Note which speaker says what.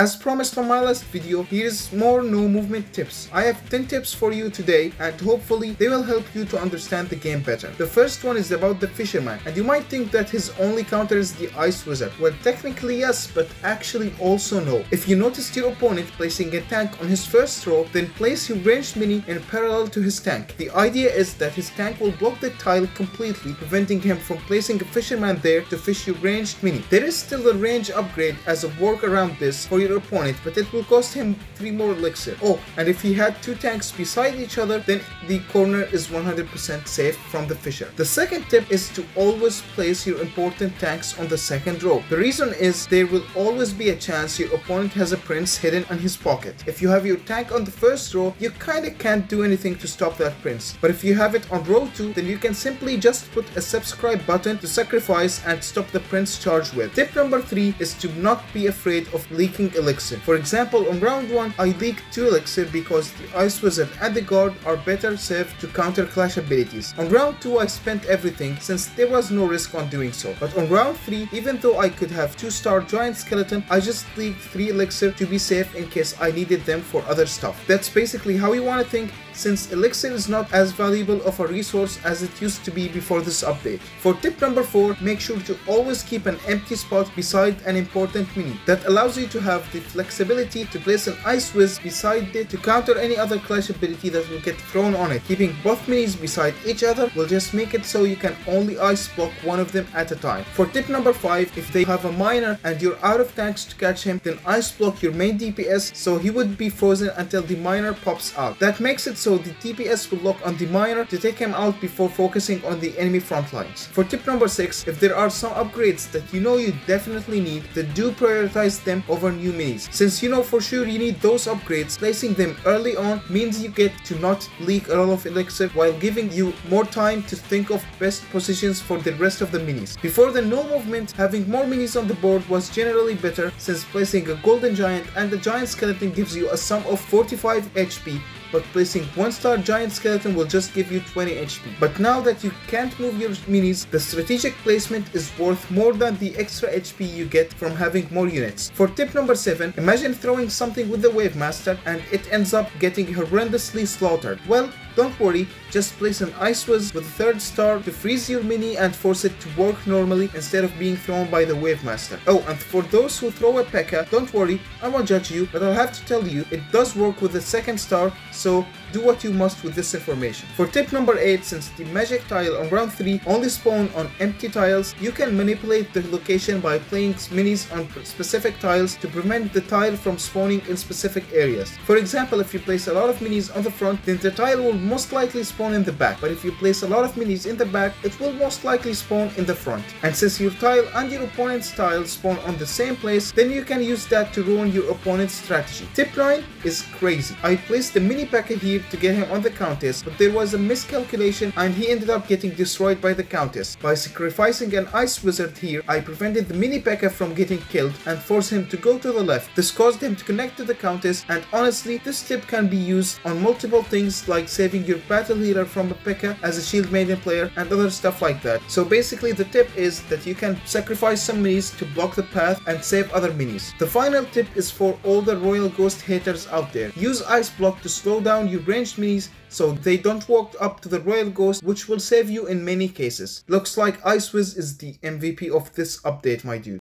Speaker 1: As promised on my last video, here's more no movement tips. I have 10 tips for you today and hopefully they will help you to understand the game better. The first one is about the fisherman, and you might think that his only counter is the ice wizard. Well, technically yes, but actually also no. If you noticed your opponent placing a tank on his first throw, then place your ranged mini in parallel to his tank. The idea is that his tank will block the tile completely, preventing him from placing a fisherman there to fish your ranged mini. There is still a range upgrade as a work around this for your opponent, but it will cost him 3 more elixir. Oh, and if he had 2 tanks beside each other, then the corner is 100% safe from the fisher. The second tip is to always place your important tanks on the second row. The reason is there will always be a chance your opponent has a prince hidden in his pocket. If you have your tank on the first row, you kinda can't do anything to stop that prince. But if you have it on row 2, then you can simply just put a subscribe button to sacrifice and stop the prince charge with. Tip number 3 is to not be afraid of leaking elixir. For example, on round 1, I leaked 2 elixir because the ice wizard and the guard are better served to counter clash abilities. On round 2, I spent everything since there was no risk on doing so. But on round 3, even though I could have 2-star giant skeleton, I just leaked 3 elixir to be safe in case I needed them for other stuff. That's basically how you want to think, since elixir is not as valuable of a resource as it used to be before this update. For tip number 4, make sure to always keep an empty spot beside an important mini. That allows you to have the flexibility to place an ice whiz beside it to counter any other clash ability that will get thrown on it. Keeping both minis beside each other will just make it so you can only ice block one of them at a time. For tip number 5, if they have a miner and you're out of tanks to catch him, then ice block your main DPS so he would be frozen until the miner pops out. That makes it so the DPS will lock on the miner to take him out before focusing on the enemy front lines. For tip number 6, if there are some upgrades that you know you definitely need, then do prioritize them over new minis. Since you know for sure you need those upgrades, placing them early on means you get to not leak a lot of elixir while giving you more time to think of best positions for the rest of the minis. Before the no movement, having more minis on the board was generally better, since placing a golden giant and a giant skeleton gives you a sum of 45 HP, but placing 1-star giant skeleton will just give you 20 HP. But now that you can't move your minis, the strategic placement is worth more than the extra HP you get from having more units. For tip number 7, imagine throwing something with the Wave Master and it ends up getting horrendously slaughtered. Well, don't worry, just place an ice whiz with a 3rd star to freeze your mini and force it to work normally instead of being thrown by the Wave Master. Oh, and for those who throw a P.E.K.K.A, don't worry, I won't judge you, but I'll have to tell you, it does work with the 2nd star, so do what you must with this information. For tip number 8, since the magic tile on round 3 only spawn on empty tiles, you can manipulate the location by playing minis on specific tiles to prevent the tile from spawning in specific areas. For example, if you place a lot of minis on the front, then the tile will most likely spawn in the back, but if you place a lot of minis in the back, it will most likely spawn in the front. And since your tile and your opponent's tile spawn on the same place, then you can use that to ruin your opponent's strategy. Tip 9 is crazy. I placed the mini P.E.K.K.A here to get him on the countess, but there was a miscalculation and he ended up getting destroyed by the countess. By sacrificing an ice wizard here, I prevented the mini P.E.K.K.A from getting killed and forced him to go to the left. This caused him to connect to the countess, and honestly, this tip can be used on multiple things like saving your battle healer from a P.E.K.K.A as a shield maiden player and other stuff like that. So basically the tip is that you can sacrifice some minis to block the path and save other minis. The final tip is for all the royal ghost haters out there. Use ice block to slow down your ranged minis so they don't walk up to the royal ghost, which will save you in many cases. Looks like Ice Wiz is the MVP of this update, my dude.